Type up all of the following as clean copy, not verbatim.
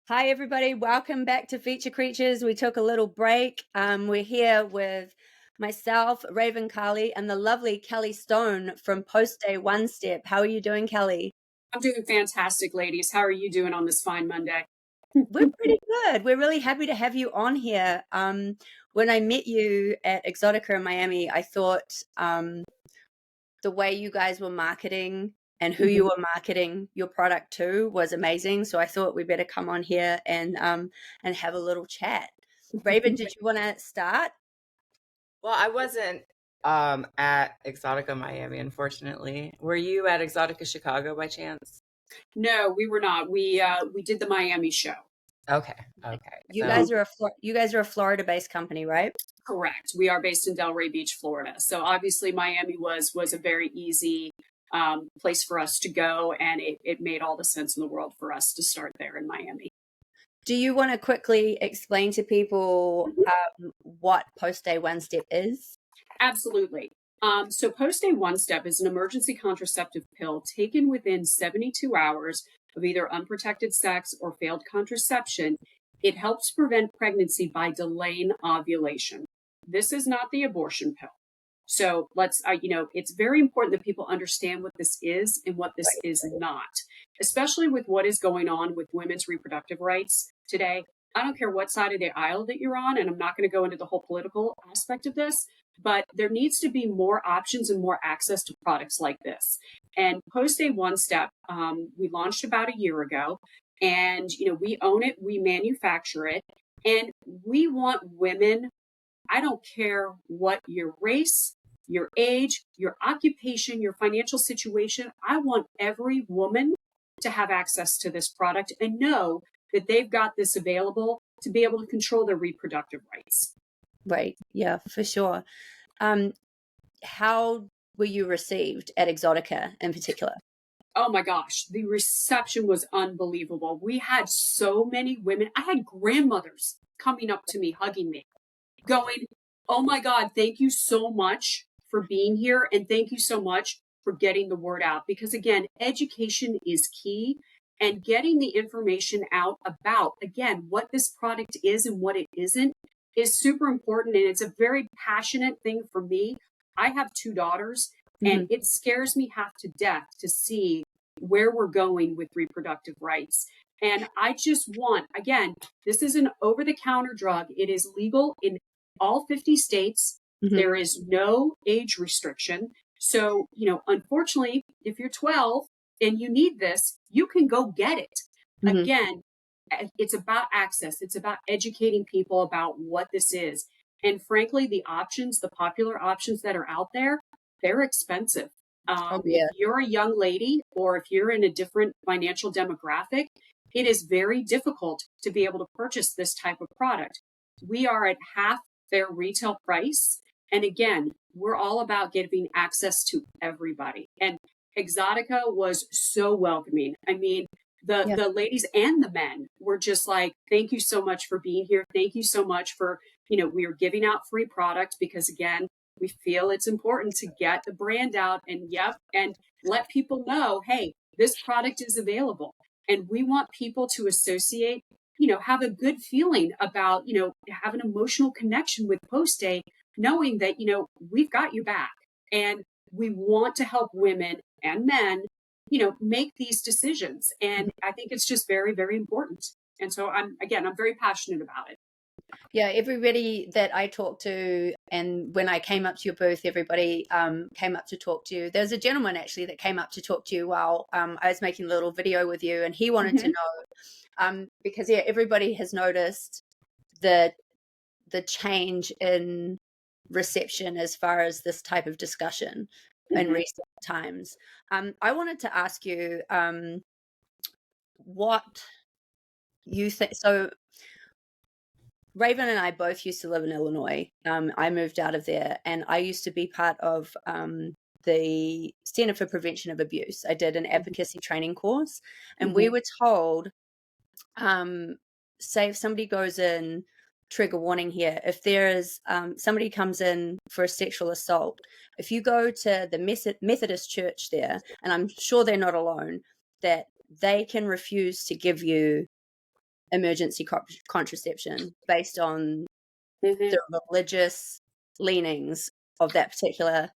Hi, everybody. Welcome back to Feature Creatures. We took a little break. We're here with myself, Raven Carly, and the lovely Kelly Stone from Post Day One Step. How are you doing, Kelly? I'm doing fantastic, ladies. How are you doing on this fine Monday? We're pretty good. We're really happy to have you on here. When I met you at Exotica Miami, I thought the way you guys were marketing and who you were marketing your product to was amazing. So I thought we better come on here and have a little chat. Raven, did you want to start? Well, I wasn't at Exotica Miami, unfortunately. Were you at Exotica Chicago by chance? No, we were not. We did the Miami show. Okay, okay. You So, guys are a Florida-based company, right? Correct. We are based in Delray Beach, Florida. So obviously Miami was a very easy place for us to go, and it made all the sense in the world for us to start there in Miami. Do you want to quickly explain to people Mhm. what Post Day One Step is? Absolutely. So Post Day One Step is an emergency contraceptive pill taken within 72 hours of either unprotected sex or failed contraception. It helps prevent pregnancy by delaying ovulation. This is not the abortion pill. So it's very important that people understand what this is and what this is not, especially with what is going on with women's reproductive rights today. I don't care what side of the aisle that you're on, and I'm not going to go into the whole political aspect of this, but there needs to be more options and more access to products like this. And Post Day One Step, we launched about a year ago, and we own it, we manufacture it, and we want women. I don't care what your race, your age, your occupation, your financial situation. I want every woman to have access to this product and know that they've got this available to be able to control their reproductive rights. Right. Yeah, for sure. Um, how were you received at Exotica in particular? Oh my gosh, the reception was unbelievable. We had so many women. I had grandmothers coming up to me, hugging me, going, "Oh my God, thank you so much for being here. And thank you so much for getting the word out." Because again, education is key, and getting the information out about, again, what this product is and what it isn't is super important. And it's a very passionate thing for me. I have two daughters, and Mhm. it scares me half to death to see where we're going with reproductive rights. And I just want, again, this is an over the counter drug. It is legal in all 50 states. Mhm. There is no age restriction. So, unfortunately, if you're 12 and you need this, you can go get it. Mhm. Again, it's about access. It's about educating people about what this is. And frankly, the popular options that are out there, they're expensive. Oh If yeah. you're a young lady or if you're in a different financial demographic, it is very difficult to be able to purchase this type of product. We are at half their retail price. And again, we're all about giving access to everybody. And Exotica was so welcoming. I mean, Yeah. the ladies and the men were just like, "Thank you so much for being here. Thank you so much for, we are giving out free product because again, we feel it's important to get the brand out and let people know, hey, this product is available." And we want people to associate, have a good feeling about, have an emotional connection with Post Day, knowing that, we've got you back. And we want to help women and men, make these decisions. And I think it's just very, very important. And so I'm very passionate about it. Yeah, everybody that I talked to, and when I came up to your booth, everybody came up to talk to you. There's a gentleman actually that came up to talk to you while I was making a little video with you, and he wanted to Mm-hmm. know because yeah, everybody has noticed the the change in reception as far as this type of discussion in Mm-hmm. recent times. I wanted to ask you what you think. So Raven and I both used to live in Illinois. I moved out of there, and I used to be part of the Center for Prevention of Abuse. I did an advocacy training course, and we Mm-hmm. were told, um, say if somebody goes in, trigger warning here, if there is somebody comes in for a sexual assault, if you go to the Methodist church there, and I'm sure they're not alone, that they can refuse to give you emergency contraception based on Mhm. the religious leanings of that particular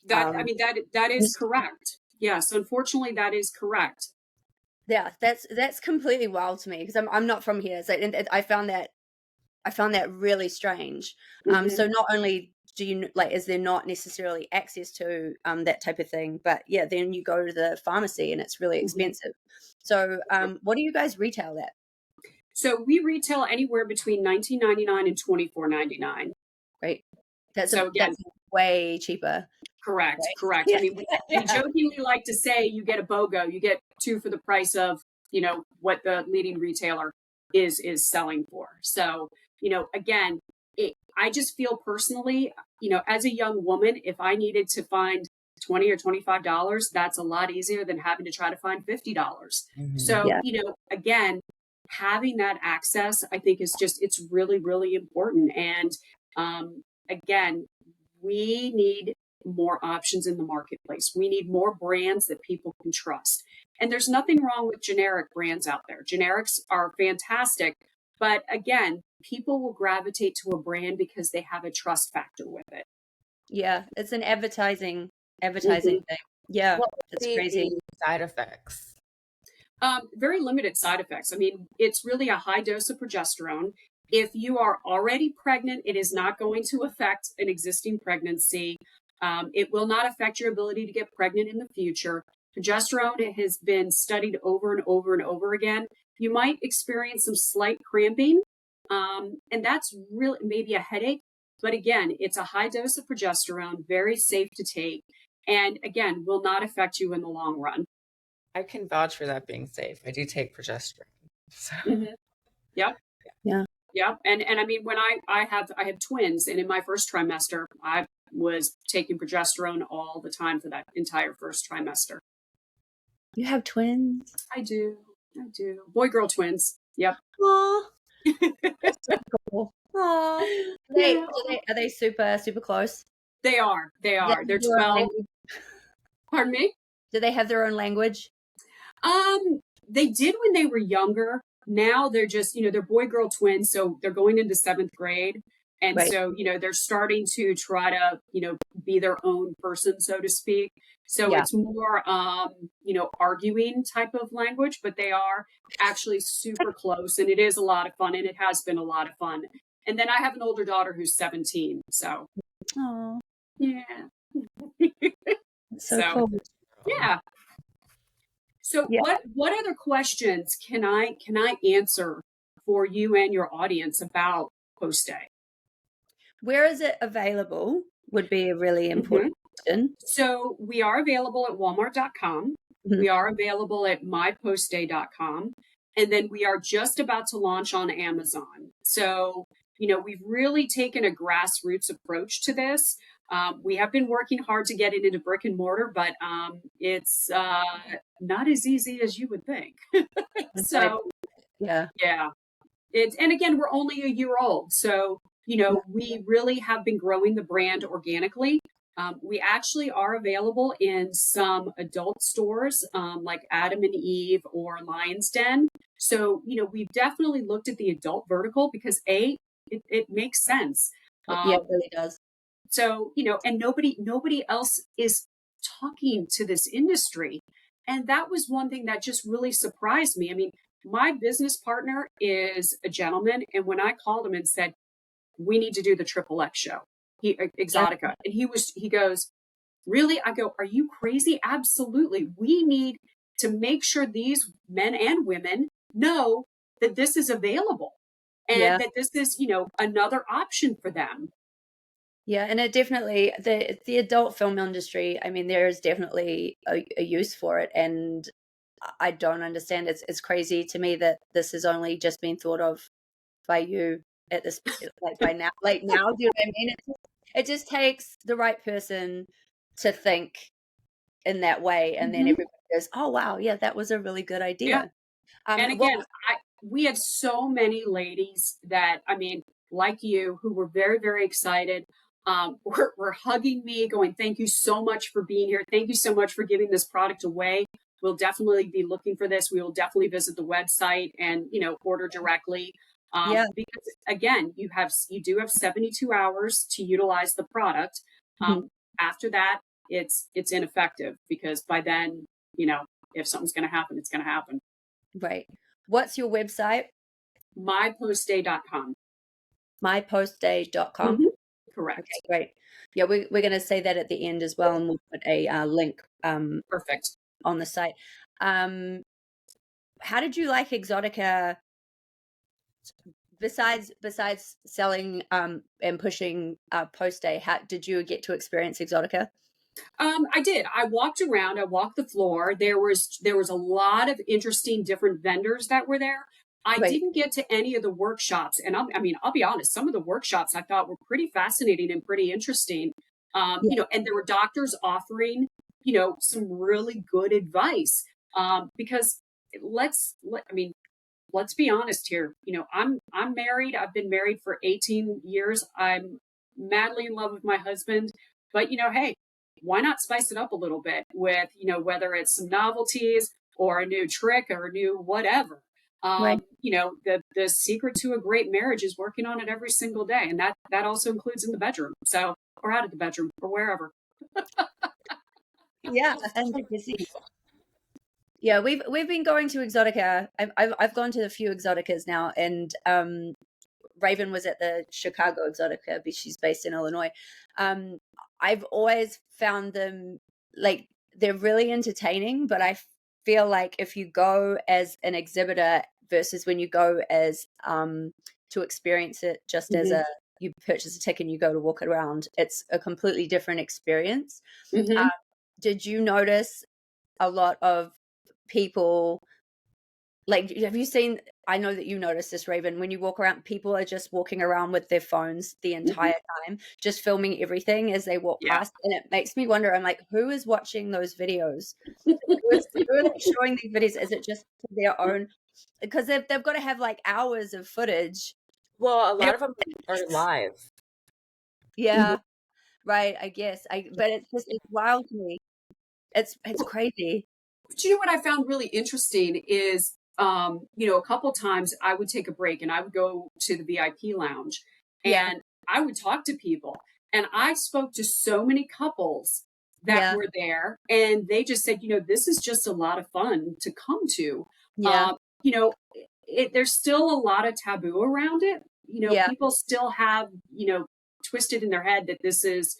That is correct. Yes, unfortunately, that is correct. yeah, that's completely wild to me because I'm not from here. So and I found that really strange. So not only do you like, is there not necessarily access to that type of thing, but yeah, then you go to the pharmacy and it's really expensive. So what do you guys retail at? So we retail anywhere between $19.99 and $24.99. Right, that's So again, that's way cheaper. correct, Right? correct. Yeah, I mean, we yeah, jokingly like to say you get a BOGO, you get two for the price of, what the leading retailer is selling for. So, again, I just feel personally, as a young woman, if I needed to find $20 or $25, that's a lot easier than having to try to find $50. So, yeah, again, having that access, I think it's really, really important. And again, we need more options in the marketplace. We need more brands that people can trust. And there's nothing wrong with generic brands out there. Generics are fantastic. But again, people will gravitate to a brand because they have a trust factor with it. yeah. It's an advertising Mhm. thing. Yeah, What would it's be crazy. the side effects? Very limited side effects. I mean, it's really a high dose of progesterone. If you are already pregnant, it is not going to affect an existing pregnancy. It will not affect your ability to get pregnant in the future. Progesterone has been studied over and over and over again. You might experience some slight cramping, and that's really maybe a headache. But again, it's a high dose of progesterone, very safe to take, and again, will not affect you in the long run. I can vouch for that being safe. I do take progesterone. So Mhm. Yep. Yeah. Yeah, and I mean, when I have twins, and in my first trimester, I was taking progesterone all the time for that entire first trimester. You have twins? I do. Boy girl twins. Yep. Aw, that's so cool. Aw. Yeah, Are they super close? they are. They Do they are. have They're their own 12. language? Pardon me. Do they have their own language? They did when they were younger. Now they're just, they're boy girl twins, so they're going into seventh grade. And Right. so, they're starting to try to, be their own person, so to speak. So Yeah. it's more, arguing type of language, but they are actually super close, and it is a lot of fun, and it has been a lot of fun. And then I have an older daughter who's 17. So, Oh, yeah. that's so So, cool. yeah. So Yeah. what other questions can I answer for you and your audience about post day? Where is it available would be a really important question. So we are available at walmart.com. Mhm. We are available at mypostday.com. And then we are just about to launch on Amazon. So, we've really taken a grassroots approach to this. We have been working hard to get it into brick and mortar, but it's not as easy as you would think. Right. So, Yeah. yeah. And again, we're only a year old. So, we really have been growing the brand organically. We actually are available in some adult stores like Adam and Eve or Lion's Den. So, we've definitely looked at the adult vertical because it makes sense. Yeah, Um, it really does. so, and nobody else is talking to this industry. And that was one thing that just really surprised me. I mean, my business partner is a gentleman. And when I called him and said, we need to do the Triple X show, Yeah. Exotica. And he goes, really? I go, are you crazy? Absolutely. We need to make sure these men and women know that this is available Yeah. and that this is, another option for them. Yeah, and it definitely the adult film industry, I mean, there is definitely a use for it, and I don't understand. It's crazy to me that this has only just been thought of by you at this like by now, like now, do you know what I mean? It just takes the right person to think in that way, and then Mhm. everybody goes, "Oh wow, yeah, that was a really good Yeah. idea." And What again, we had so many ladies that, I mean, like you, who were very, very excited. Were hugging me, going, "Thank you so much for being here. Thank you so much for giving this product away." we'll definitely be looking for this. We will definitely visit the website and, order directly. Yeah. Because again, you do have 72 hours to utilize the product. Mhm. After that, it's ineffective, because by then, if something's going to happen, it's going to happen. Right. What's your website? mypostday.com. mypostday.com. Correct. Okay, great. Yeah, we're going to say that at the end as well, and we'll put a link Perfect. on the site. How did you like Exotica? Besides selling and pushing Post Day, how did you get to experience Exotica? I did. I walked around. I walked the floor. There was a lot of interesting different vendors that were there. I Right. didn't get to any of the workshops, and I'll be honest. Some of the workshops I thought were pretty fascinating and pretty interesting. Yeah. And there were doctors offering, some really good advice. Because let's be honest here. I'm married. I've been married for 18 years. I'm madly in love with my husband. But hey, why not spice it up a little bit with, whether it's some novelties or a new trick or a new whatever. Right. The secret to a great marriage is working on it every single day. And that also includes in the bedroom. So, or out of the bedroom or wherever. Yeah, 100%. Yeah, we've been going to Exotica. I've gone to a few Exoticas now, and Raven was at the Chicago Exotica, but she's based in Illinois. I've always found them, like, they're really entertaining, but I feel like if you go as an exhibitor versus when you go as to experience it just as you purchase a ticket and you go to walk around, it's a completely different experience. Did you notice a lot of people, like, have you seen, I know that you noticed this, Raven, when you walk around, people are just walking around with their phones the entire time, just filming everything as they walk past, and it makes me wonder, I'm like, who is watching those videos? Who are they showing these videos? Is it just their own, because they've got to have like hours of footage. Well, a lot of them are live. Yeah, right, I guess. But it's wild to me. It's crazy. But you know what I found really interesting is, a couple times I would take a break and I would go to the VIP lounge and I would talk to people. And I spoke to so many couples that were there, and they just said, this is just a lot of fun to come to. There's still a lot of taboo around it. People still have, twisted in their head that this is,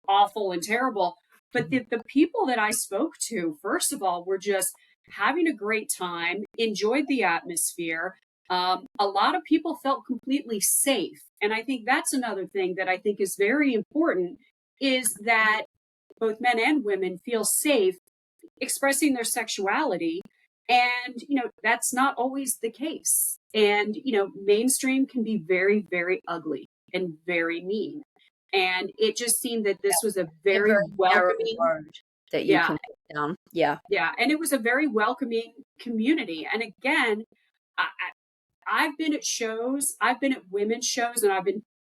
awful and terrible. But the people that I spoke to, first of all, were just having a great time, enjoyed the atmosphere. A lot of people felt completely safe. And I think that's another thing that I think is very important, is that both men and women feel safe expressing their sexuality. And, that's not always the case. And, mainstream can be very, very ugly and very mean. And it just seemed that this was a very welcoming word that you can put down. Yeah. And it was a very welcoming community. And again, I've been at shows, I've been at women's shows, and I've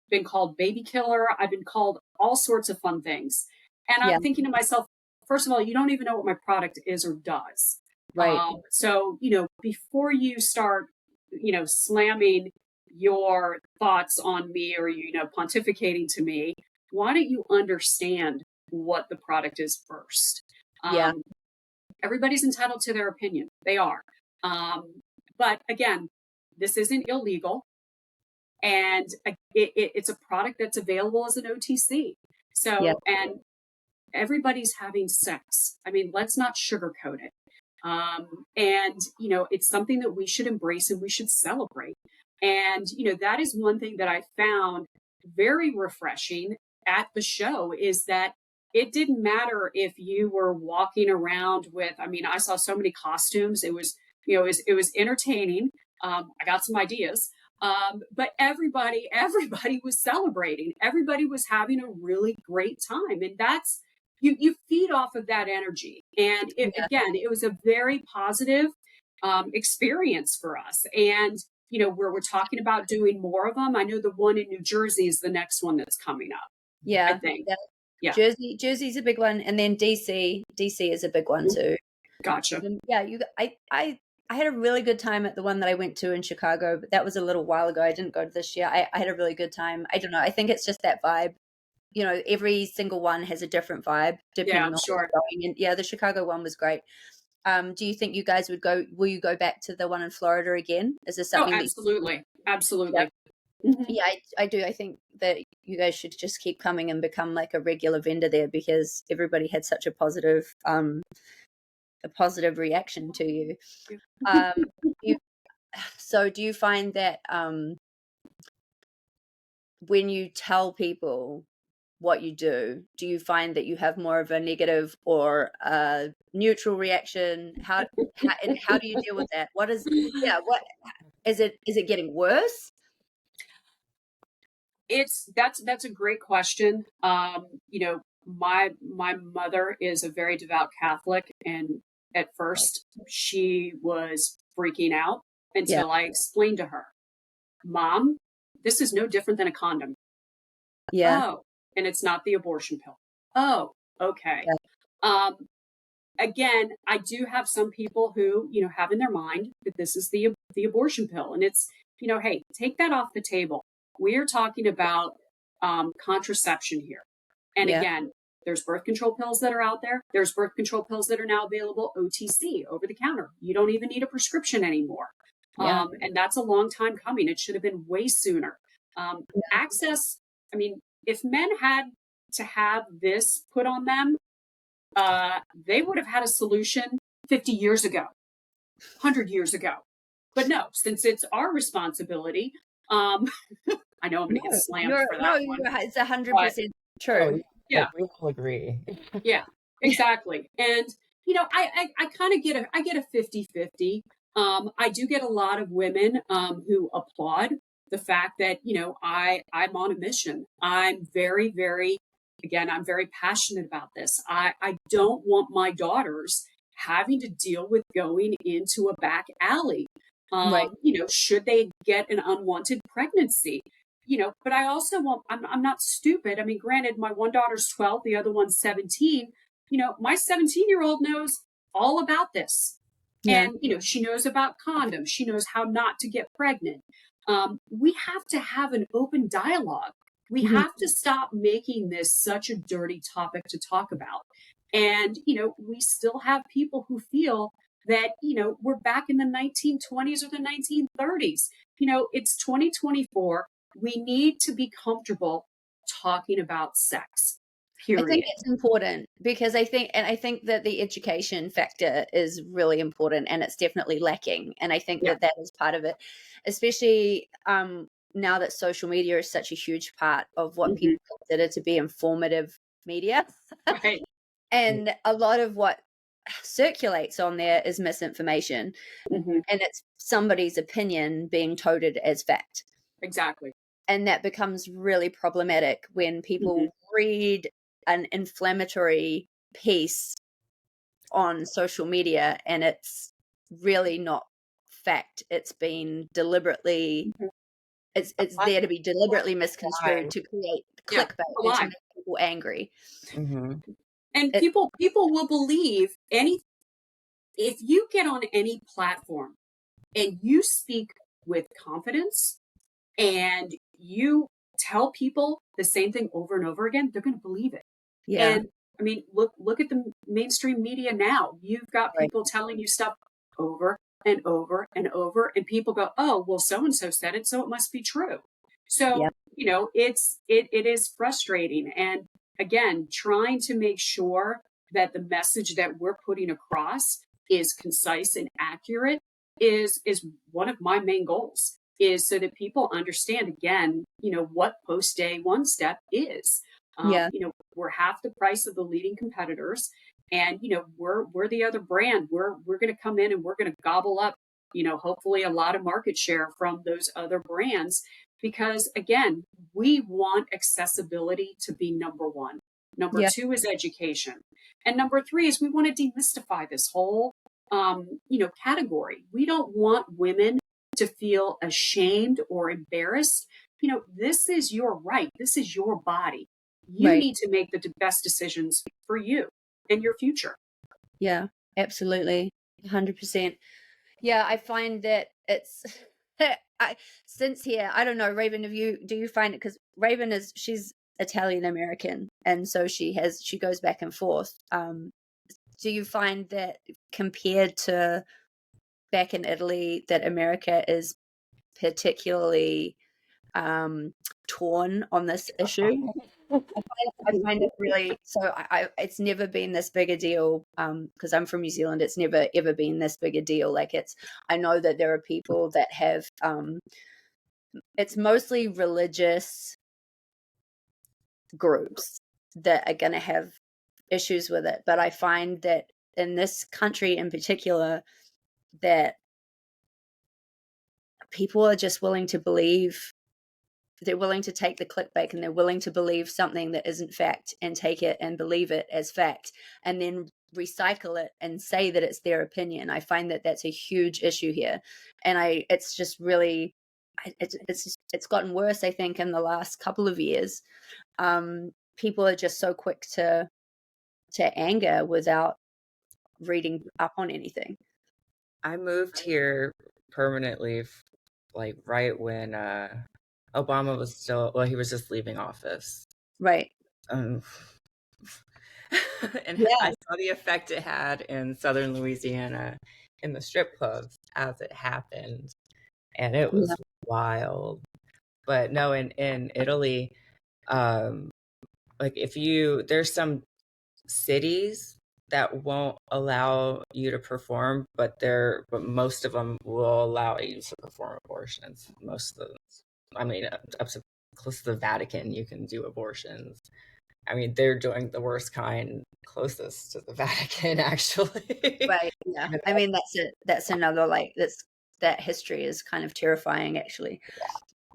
been called baby killer. I've been called all sorts of fun things. And I'm thinking to myself, first of all, you don't even know what my product is or does. Right. So, before you start, slamming your thoughts on me or, pontificating to me, why don't you understand what the product is first? Everybody's entitled to their opinion. They are. But again, this isn't illegal. And it's a product that's available as an OTC. So, and everybody's having sex. I mean, let's not sugarcoat it. And, it's something that we should embrace and we should celebrate. And, that is one thing that I found very refreshing at the show, is that it didn't matter if you were walking around with, I saw so many costumes. It was, it was entertaining. I got some ideas. But everybody was celebrating. Everybody was having a really great time. And that's, you feed off of that energy. And again, it was a very positive experience for us. And, where we're talking about doing more of them. I know the one in New Jersey is the next one that's coming up. Yeah. I think. Yeah. Jersey's a big one. And then DC is a big one too. Gotcha. Yeah, I had a really good time at the one that I went to in Chicago, but that was a little while ago. I didn't go to this year. I had a really good time. I don't know. I think it's just that vibe. You know, every single one has a different vibe Yeah, depending on where sure. you're going. And yeah, the Chicago one was great. Do you think you guys would go? Will you go back to the one in Florida again? Is this Oh, something that? absolutely. Yeah, Absolutely. Mhm. yeah, I do. I think that you guys should just keep coming and become like a regular vendor there because everybody had such a positive reaction to you. Um, you so do you find that when you tell people what you do you find that you have more of a negative or a neutral reaction? How do you deal with that? What is yeah, what is it getting worse? That's a great question. My mother is a very devout Catholic, and at first she was freaking out Yeah, until I explained to her, Mom, this is no different than a condom. yeah, Oh, and it's not the abortion pill. Oh, okay. yeah, Um, Again, I do have some people who, have in their mind that this is the abortion pill, and it's, hey, take that off the table. We are talking about contraception here, and yeah, again, there's birth control pills that are out there. There's birth control pills that are now available OTC, over the counter. You don't even need a prescription anymore, yeah, and that's a long time coming. It should have been way sooner. Access. I mean, if men had to have this put on them, they would have had a solution 50 years ago, 100 years ago. But no, since it's our responsibility, um, I know I'm going to get no, slammed for that one, it's but 100% Oh, true. yeah, yeah, like we all agree. yeah, exactly. And, I kind of get a 50-50. I do get a lot of women who applaud the fact that, I'm on a mission. I'm very, very, again, I'm very passionate about this. I don't want my daughters having to deal with going into a back alley. Right. Should they get an unwanted pregnancy? But I also want, I'm not stupid. I mean, granted, my one daughter's 12, the other one's 17. My 17-year-old knows all about this. Yeah. And, she knows about condoms. She knows how not to get pregnant. We have to have an open dialogue. We Mhm. have to stop making this such a dirty topic to talk about. And, we still have people who feel that, we're back in the 1920s or the 1930s. It's 2024. We need to be comfortable talking about sex, I think period. it's important because I think that the education factor is really important and it's definitely lacking. And I think Yeah. that that is part of it, especially now that social media is such a huge part of what Hmm. people consider to be informative media. Right. And a lot of what circulates on there is misinformation Hmm. and it's somebody's opinion being touted as fact. Exactly. And that becomes really problematic when Hmm. people read an inflammatory piece on social media and it's really not fact. It's been deliberately Hmm. it's I there to be deliberately misconstrued line. to create Yeah. clickbait A and to lie. make people angry. Hmm. And It people will believe any, if you get on any platform and you speak with confidence and you tell people the same thing over and over again, they're going to believe it. yeah, And I mean, look at the mainstream media now. You've got right. people telling you stuff over and over and over, and people go, "Oh, well, so and so said it, so it must be true." Yeah. So it is frustrating, and again, trying to make sure that the message that we're putting across is concise and accurate is one of my main goals. Is so that people understand again, what post day one step is. Yeah. We're half the price of the leading competitors, and we're the other brand. We're going to come in and we're going to gobble up, hopefully a lot of market share from those other brands, because again, we want accessibility to be number one. Number Yeah. two is education, and number three is we want to demystify this whole category. We don't want women to feel ashamed or embarrassed. This is your right. This is your body. You Right. need to make the best decisions for you and your future. Yeah. Absolutely. 100%. Yeah, I find that it's since here, I don't know, Raven, do you find it, because Raven she's Italian American, and so she goes back and forth. Do you find that compared to back in Italy that America is particularly torn on this issue? I find it really, so it's never been this big a deal, because I'm from New Zealand. It's never ever been this big a deal. Like, I know that there are people that have it's mostly religious groups that are going to have issues with it, but I find that in this country in particular that people are just willing to believe. They're willing to take the clickbait, and they're willing to believe something that isn't fact and take it and believe it as fact and then recycle it and say that it's their opinion. I find that that's a huge issue here. And it's just really, it's gotten worse, I think, in the last couple of years. People are just so quick to anger without reading up on anything. I moved here permanently, like right when Obama was still, well, he was just leaving office. Right. And Yeah. I saw the effect it had in Southern Louisiana in the strip clubs as it happened. And it was wild. But no, in Italy, like there's some cities that won't allow you to perform, but most of them will allow you to perform abortions. Most of them, I mean, up to close to the Vatican, you can do abortions. I mean, they're doing the worst kind closest to the Vatican, actually. Right. Yeah. I mean, that's another, like, that history is kind of terrifying, actually.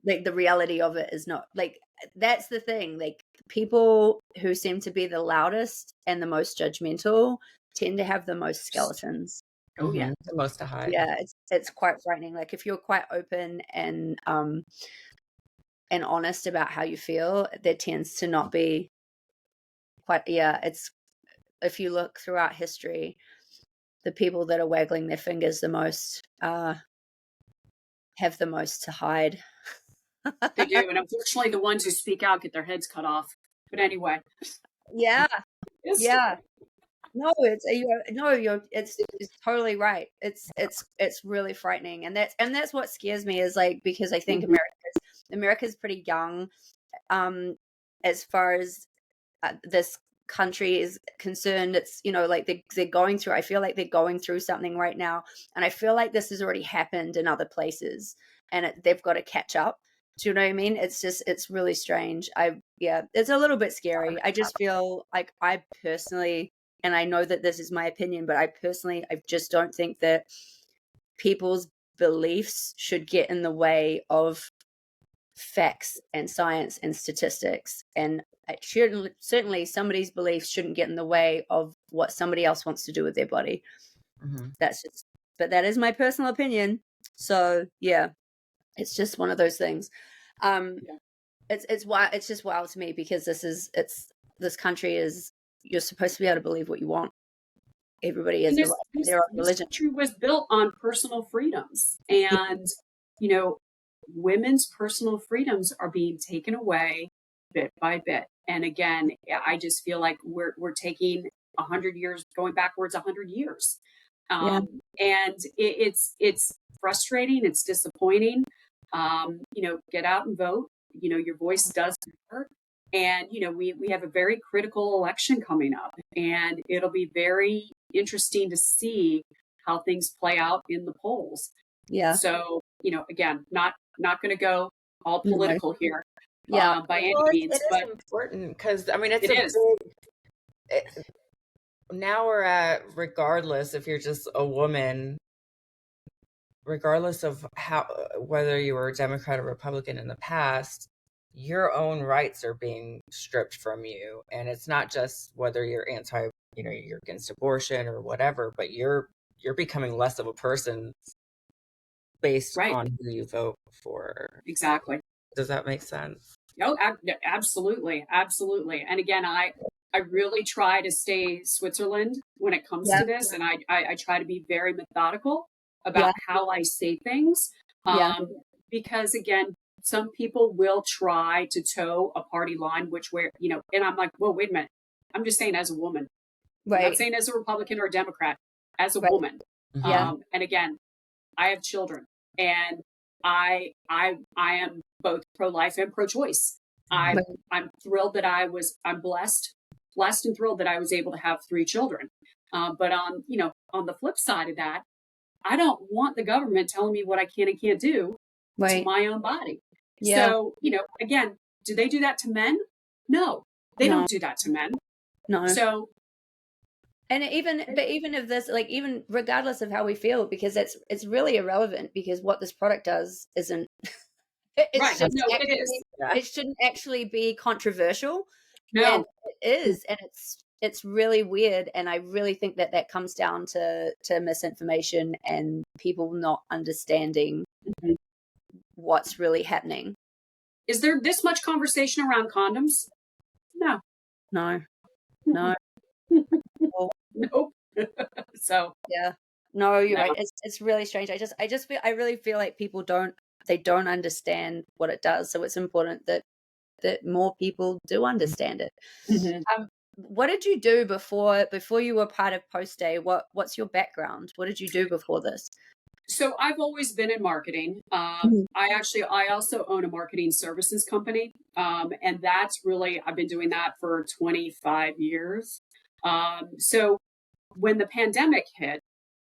Like, the reality of it is not, like, that's the thing. Like, people who seem to be the loudest and the most judgmental tend to have the most skeletons. Oh yeah. The most to hide. Yeah, it's quite frightening. Like, if you're quite open and honest about how you feel, there tends to not be quite, it's, if you look throughout history, the people that are waggling their fingers the most have the most to hide. They do, and unfortunately, the ones who speak out get their heads cut off. But anyway, yeah, yeah. No, it's totally right. It's really frightening, and that's what scares me, is like, because I think America's pretty young, as far as this country is concerned. It's, like, they're going through, I feel like they're going through something right now, and I feel like this has already happened in other places, and they've got to catch up. Do you know what I mean? It's really strange. It's a little bit scary. I just feel like, I personally, and I know that this is my opinion, but I just don't think that people's beliefs should get in the way of facts and science and statistics. And certainly somebody's beliefs shouldn't get in the way of what somebody else wants to do with their body. But that is my personal opinion. So yeah, it's just one of those things. It's wild. It's just wild to me, because this country is, you're supposed to be able to believe what you want. Everybody is their own religion. This country was built on personal freedoms, and women's personal freedoms are being taken away bit by bit. And again, I just feel like we're taking 100 years, going backwards 100 years. And it's frustrating. It's disappointing. Get out and vote. Your voice does matter. And, we have a very critical election coming up, and it'll be very interesting to see how things play out in the polls. Yeah. So, again, not going to go all political here. Yeah. By any means. It is important, because, I mean, now we're at, regardless if you're just a woman, regardless of whether you were a Democrat or Republican in the past, your own rights are being stripped from you. And it's not just whether you're you're against abortion or whatever, but you're becoming less of a person based on who you vote for. Exactly. Does that make sense? Oh, absolutely. Absolutely. And again, I really try to stay Switzerland when it comes Yeah. to this, and I try to be very methodical Yeah. about how I say things, Yeah. because again, some people will try to toe a party line, which where and I'm like, well, wait a minute, I'm just saying as a woman. I'm not Right. saying as a Republican or a Democrat, as a Right. woman. Yeah. And again, I have children, and I am both pro-life and pro-choice. Right. I'm thrilled that I'm blessed and thrilled that I was able to have 3 children. But on the flip side of that, I don't want the government telling me what I can and can't do to Right. my own body. Yeah. So, again, do they do that to men? No, they No. don't do that to men. No. So, And even if this, like, even regardless of how we feel, because it's really irrelevant, because what this product does isn't it right. shouldn't No, it actually, is. Yeah. it shouldn't actually be controversial. And No. it is, and it's really weird, and I really think that comes down to misinformation and people not understanding Mhm. what's really happening. Is there this much conversation around condoms? No. No. No. Nope. So, Yeah. No, you're no. right. It's really strange. I really feel like people don't understand what it does. So it's important that more people do understand it. Mhm. What did you do before you were part of Post Day? What's your background? What did you do before this? So I've always been in marketing. Mhm. I also own a marketing services company. And that's really, I've been doing that for 25 years. So when the pandemic hit,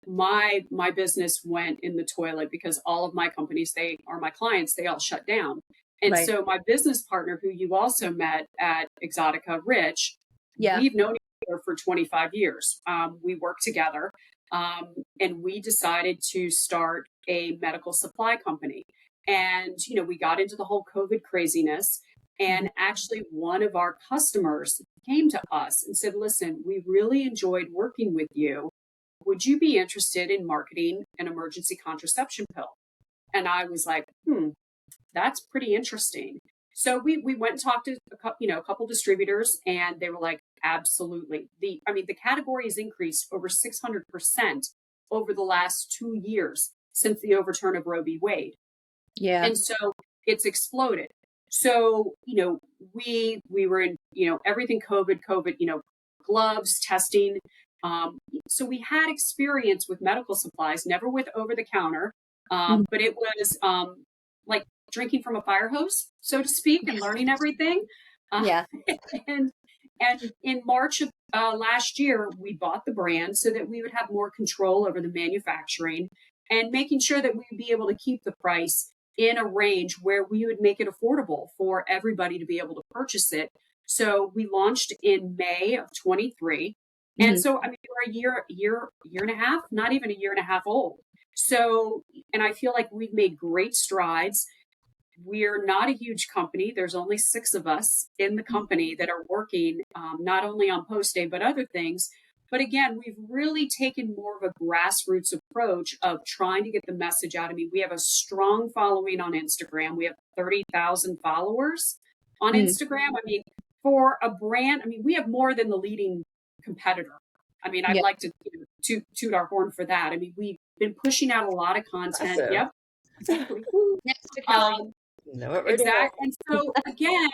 my business went in the toilet because all of my companies, they are my clients, they all shut down. And Right. so my business partner, who you also met at Exotica, Rich, Yeah. we've known each other for 25 years. We work together, and we decided to start a medical supply company. And, we got into the whole COVID craziness. And actually, one of our customers came to us and said, listen, we really enjoyed working with you. Would you be interested in marketing an emergency contraception pill? And I was like, that's pretty interesting. So we went and talked to a couple distributors, and they were like, absolutely. The category has increased over 600% over the last 2 years since the overturn of Roe v. Wade. Yeah. And so it's exploded. So, we were in, everything COVID, gloves, testing. So we had experience with medical supplies, never with over the counter, but it was like drinking from a fire hose, so to speak, and learning everything. Yeah. And in March of last year, we bought the brand so that we would have more control over the manufacturing and making sure that we would be able to keep the price in a range where we would make it affordable for everybody to be able to purchase it. So we launched in May of 23. And so, we're a year and a half, not even a year and a half old. So, and I feel like we've made great strides. We're not a huge company. There's only 6 of us in the company that are working, not only on Post Day, but other things. But again, we've really taken more of a grassroots approach of trying to get the message out. We have a strong following on Instagram. We have 30,000 followers on Instagram. For a brand, we have more than the leading competitor. I'd like to toot our horn for that. We've been pushing out a lot of content. Awesome. Yep. Exactly. Know what we're Exactly. And so again,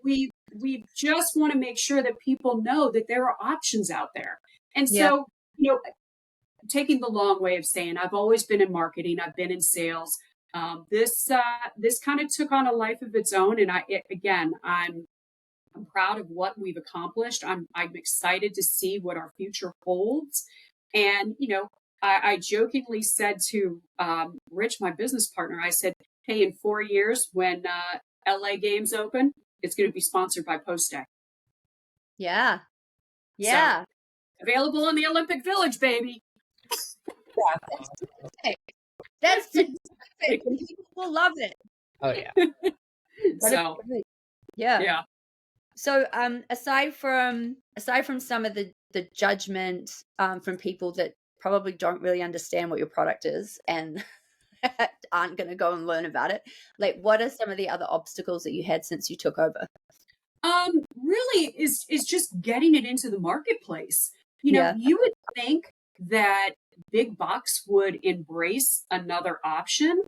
we just want to make sure that people know that there are options out there. And so, taking the long way of saying, I've always been in marketing. I've been in sales. This kind of took on a life of its own. And I'm proud of what we've accomplished. I'm excited to see what our future holds. And, I jokingly said to Rich, my business partner, I said, hey, in 4 years, when LA games open, it's going to be sponsored by Post Day. Yeah. Yeah. So, available in the Olympic Village, baby. That's fantastic. People will love it. Oh yeah. So, yeah. So, aside from some of the judgment from people that probably don't really understand what your product is and aren't going to go and learn about it, like, what are some of the other obstacles that you had since you took over? really is just getting it into the marketplace. Yeah. You would think that big bucks would embrace another option.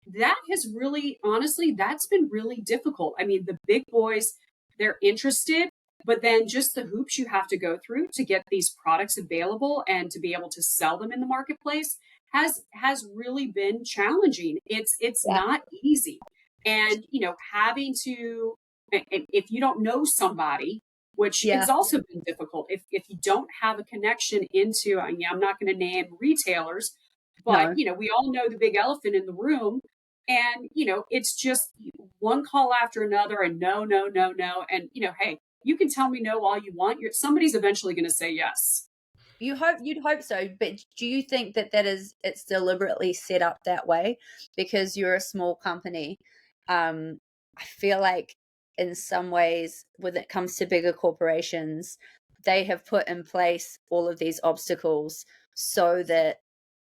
That has really, honestly, that's been really difficult. I mean, the big boys, they're interested, but then just the hoops you have to go through to get these products available and to be able to sell them in the marketplace has really been challenging. It's Yeah. not easy. And, having to, if you don't know somebody, which Yeah. has also been difficult, if you don't have a connection into, I'm not going to name retailers, but, No. we all know the big elephant in the room. And, it's just one call after another and no, no, no, no. And, hey, you can tell me no all you want. Somebody's eventually going to say yes. You'd hope so, but do you think that it's deliberately set up that way because you're a small company? I feel like in some ways, when it comes to bigger corporations, they have put in place all of these obstacles so that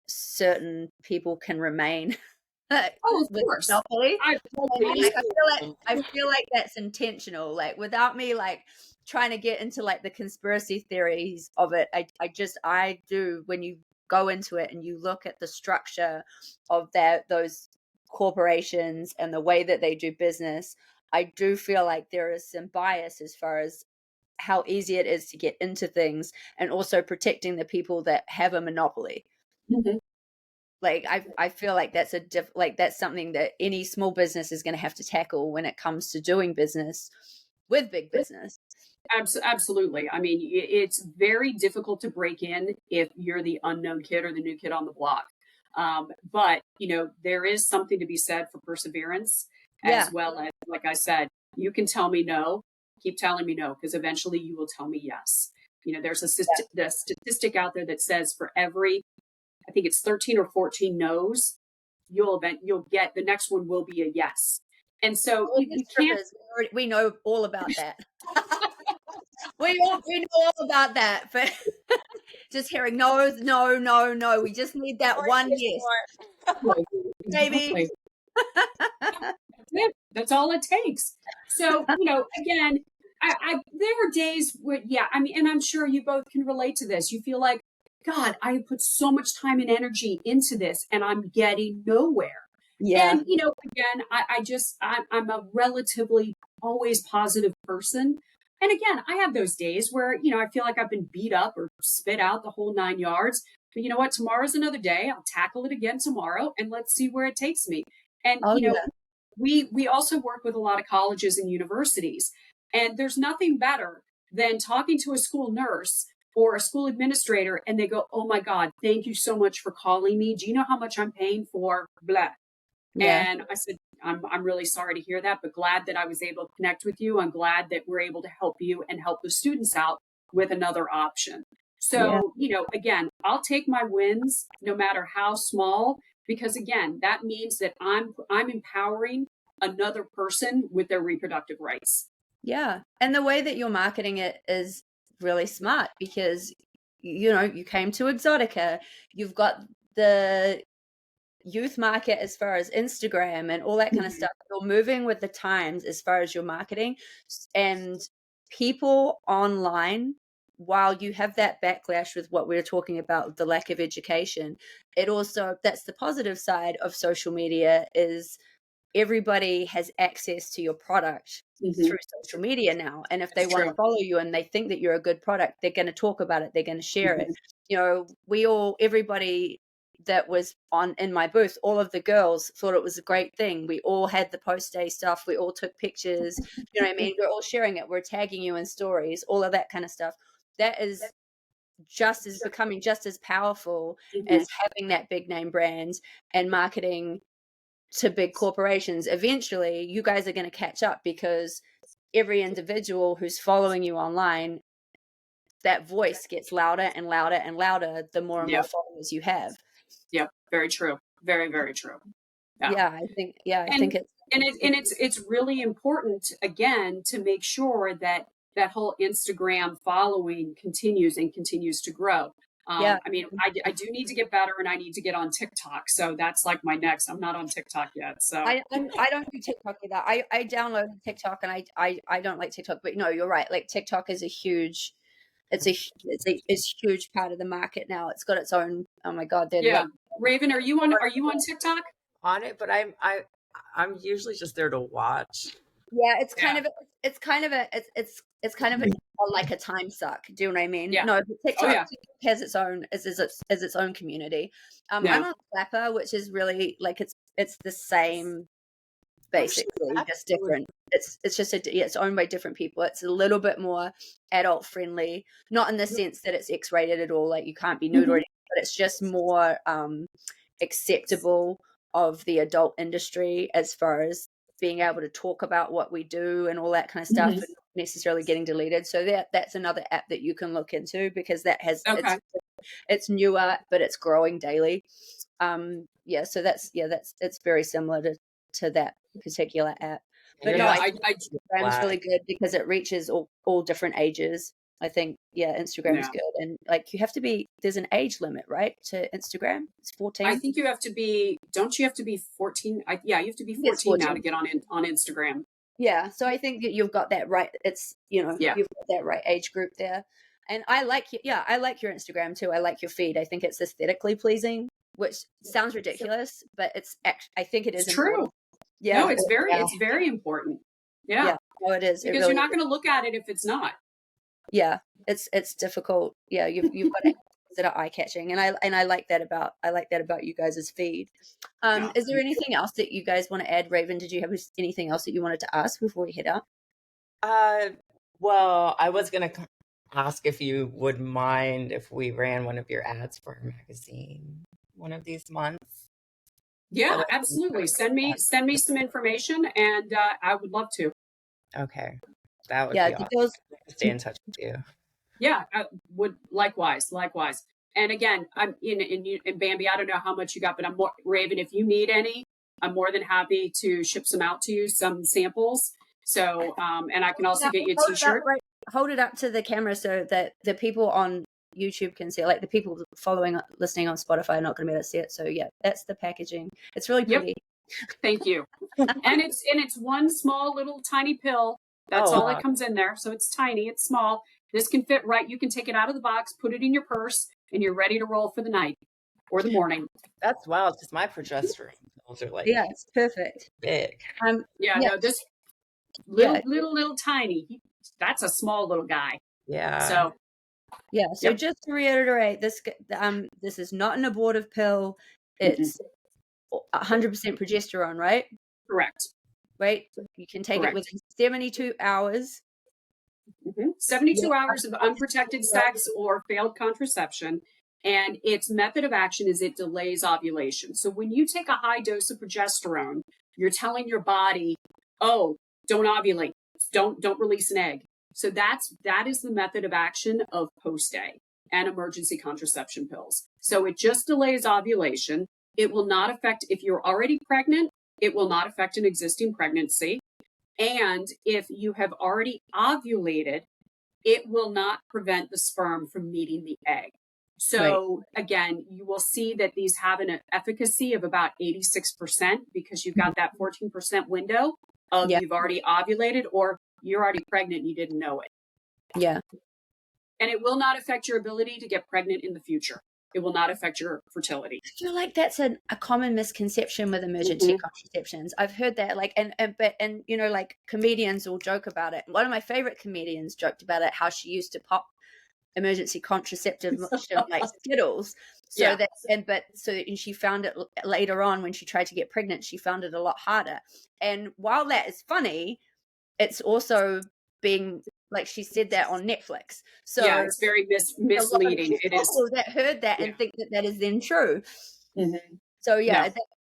certain people can remain Oh, of with course. monopoly. I, I feel like that's intentional. Like without me like trying to get into like the conspiracy theories of it, I do when you go into it and you look at the structure of those corporations and the way that they do business, I do feel like there is some bias as far as how easy it is to get into things and also protecting the people that have a monopoly. Mhm. Like I feel like that's something that any small business is going to have to tackle when it comes to doing business with big business. Absolutely. I mean, it's very difficult to break in if you're the unknown kid or the new kid on the block. But, there is something to be said for perseverance, Yeah. as well as, like I said, you can tell me no, keep telling me no, because eventually you will tell me yes. There's the statistic out there that says for every, I think it's 13 or 14 no's, you'll get the next one will be a yes. And so All you these can't. triggers, we know all about that. We know all about that, but just hearing no's, no, no, no. We just need that one yes, maybe. Exactly. That's it. That's all it takes. So, again, there are days where, yeah, I mean, and I'm sure you both can relate to this. You feel like, God, I put so much time and energy into this and I'm getting nowhere. Yeah. And, again, I'm a relatively always positive person. And again, I have those days where, I feel like I've been beat up or spit out the whole 9 yards. But you know what? Tomorrow's another day. I'll tackle it again tomorrow and let's see where it takes me. And, Oh yeah. we also work with a lot of colleges and universities. And there's nothing better than talking to a school nurse or a school administrator and they go, "Oh my God, thank you so much for calling me. Do you know how much I'm paying for blah?" Yeah. And I said, I'm really sorry to hear that, but glad that I was able to connect with you. I'm glad that we're able to help you and help the students out with another option. Yeah. So, again, I'll take my wins no matter how small, because again, that means that I'm empowering another person with their reproductive rights. Yeah. And the way that you're marketing it is really smart because you came to Exotica, you've got the youth market as far as Instagram and all that kind of stuff. You're moving with the times as far as your marketing and people online. While you have that backlash with what we were talking about, the lack of education, that's the positive side of social media is everybody has access to your product through social media now. And if they That's want to true. follow you and they think that you're a good product, they're going to talk about it. They're going to share it. Mhm. Everybody that was in my booth, all of the girls thought it was a great thing. We all had the post day stuff. We all took pictures. You know what I mean? We're all sharing it. We're tagging you in stories, all of that kind of stuff. That is becoming just as powerful Mhm. as having that big name brand and marketing to big corporations. Eventually you guys are going to catch up because every individual who's following you online, that voice gets louder and louder and louder the more and more Yep. followers you have. Yep. Very true. Very, very true. Yeah. I and think it's it's really important again to make sure that that whole Instagram following continues and continues to grow. Yeah. I mean, I do need to get better, and I need to get on TikTok. So that's like my next. I'm not on TikTok yet. So I don't do TikTok either. I downloaded TikTok and I don't like TikTok, but no, you're right. Like TikTok is a huge, it's a huge part of the market now. It's got its own. Oh my God, they're yeah. like, Raven, are you on TikTok? On it, but I'm usually just there to watch. yeah, it's Yeah. kind of like a time suck. Do you know what I mean? Yeah. No, but Oh yeah. TikTok has its own is its own community. Yeah. I'm on Clapper, which is really like it's the same, basically, just different. It's just it's owned by different people. It's a little bit more adult friendly, not in the sense that it's X-rated at all, like you can't be nude or anything, but it's just more acceptable of the adult industry as far as being able to talk about what we do and all that kind of stuff, and not necessarily getting deleted. So that's another app that you can look into, because that has Okay. it's newer, but it's growing daily. So it's very similar to that particular app. But no, Yeah. I think Instagram's really good because it reaches all different ages. I think, Instagram's good. And like there's an age limit, right? To Instagram. It's 14. I think you have to be, don't you have to be 14? Yeah, you have to be 14 now to get on Instagram. Yeah. So I think that you've got that right. It's, you've got that right age group there. And I like your Instagram too. I like your feed. I think it's aesthetically pleasing, which sounds ridiculous, but I think it is true. important. Yeah. No, it's very important. Yeah. Oh, it is. Because you're not going to look at it if it's not. Yeah. It's difficult. Yeah. You've got things that are eye catching. And I like that about you guys' feed. Is there anything else that you guys want to add? Raven, did you have anything else that you wanted to ask before we head out? Well, I was going to ask if you would mind if we ran one of your ads for our magazine one of these months. Yeah, absolutely. Send me some information, and I would love to. Okay, that would be awesome. Stay in touch with you. Yeah, I would likewise. And again, I'm in Bambi. I don't know how much you got, but I'm Raven. If you need any, I'm more than happy to ship some out to you, some samples. So, and I can also get you a T-shirt. Hold it up to the camera so that the people on YouTube can see it. Like the people listening on Spotify are not going to be able to see it. So yeah, that's the packaging. It's really pretty. Yep. Thank you. and it's one small little tiny pill. That's all that comes in there. So it's tiny. It's small. This can fit right. You can take it out of the box, put it in your purse, and you're ready to roll for the night or the morning. That's wild because my progesterone pills are like it's perfect. Big. No, this little tiny. That's a small little guy. Yeah. So. Yeah. So just to reiterate, this is not an abortive pill. It's 100% progesterone, right? Correct. Right. You can take it within 72 hours. 72 hours of unprotected sex or failed contraception. And its method of action is it delays ovulation. So when you take a high dose of progesterone, you're telling your body, oh, don't ovulate. Don't release an egg. So that is the method of action of post-A and emergency contraception pills. So it just delays ovulation. It will not affect, if you're already pregnant, it will not affect an existing pregnancy. And if you have already ovulated, it will not prevent the sperm from meeting the egg. So again, you will see that these have an efficacy of about 86% because you've got that 14% window of you've already ovulated or you're already pregnant and you didn't know it. Yeah. And it will not affect your ability to get pregnant in the future. It will not affect your fertility. I feel like that's a common misconception with emergency contraceptions. I've heard that, like, and like comedians will joke about it. One of my favorite comedians joked about it, how she used to pop emergency contraceptive like Skittles. So and she found it later on when she tried to get pregnant, she found it a lot harder. And while that is funny, it's also being, like, she said that on Netflix. So yeah, it's very misleading. It is that heard that and think that is then true. So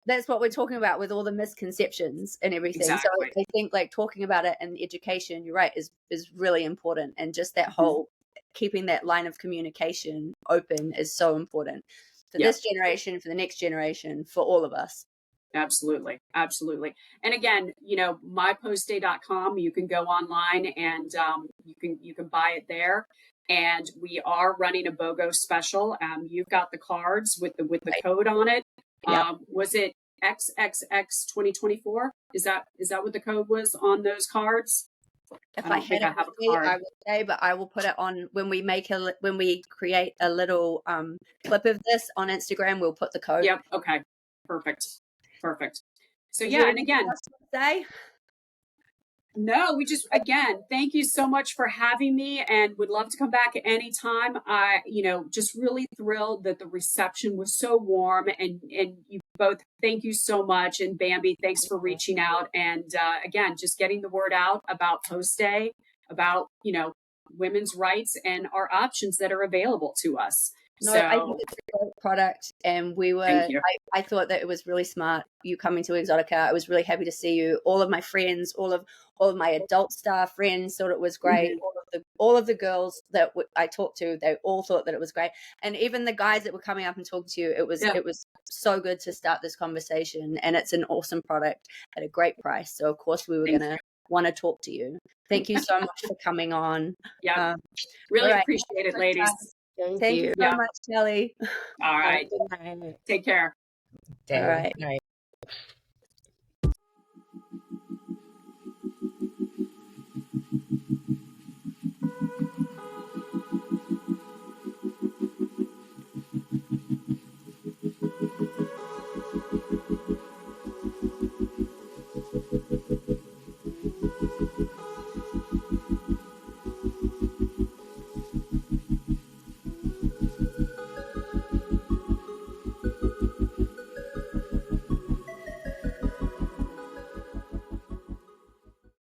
that's what we're talking about with all the misconceptions and everything. Exactly. So I think like talking about it and education, you're right, is really important. And just that whole keeping that line of communication open is so important for this generation, for the next generation, for all of us. Absolutely. Absolutely. And again, mypostday.com, you can go online and you can buy it there. and we are running a BOGO special. You've got the cards with the code on it. Yep. Was it XXX 2024? Is that what the code was on those cards? If I had it with me, I would say, but I will put it on when we create a little clip of this on Instagram. We'll put the code. Yep. Okay. Perfect. So yeah, and again, say? No, we just, again, thank you so much for having me, and would love to come back at any time. I, just really thrilled that the reception was so warm, and you both, thank you so much. And Bambi, thanks for reaching out. And again, just getting the word out about Post Day, about, women's rights and our options that are available to us. No, I think it's a great product, and I thought that it was really smart, you coming to Exotica. I was really happy to see you. All of my friends, all of my adult staff friends thought it was great. Mm-hmm. All of the girls that I talked to, they all thought that it was great. And even the guys that were coming up and talking to you, it was so good to start this conversation, and it's an awesome product at a great price. So of course we were going to want to talk to you. Thank you so much for coming on. Yeah. Really appreciate it, ladies. Thank you so much, Kelly. All right. Take care. All right.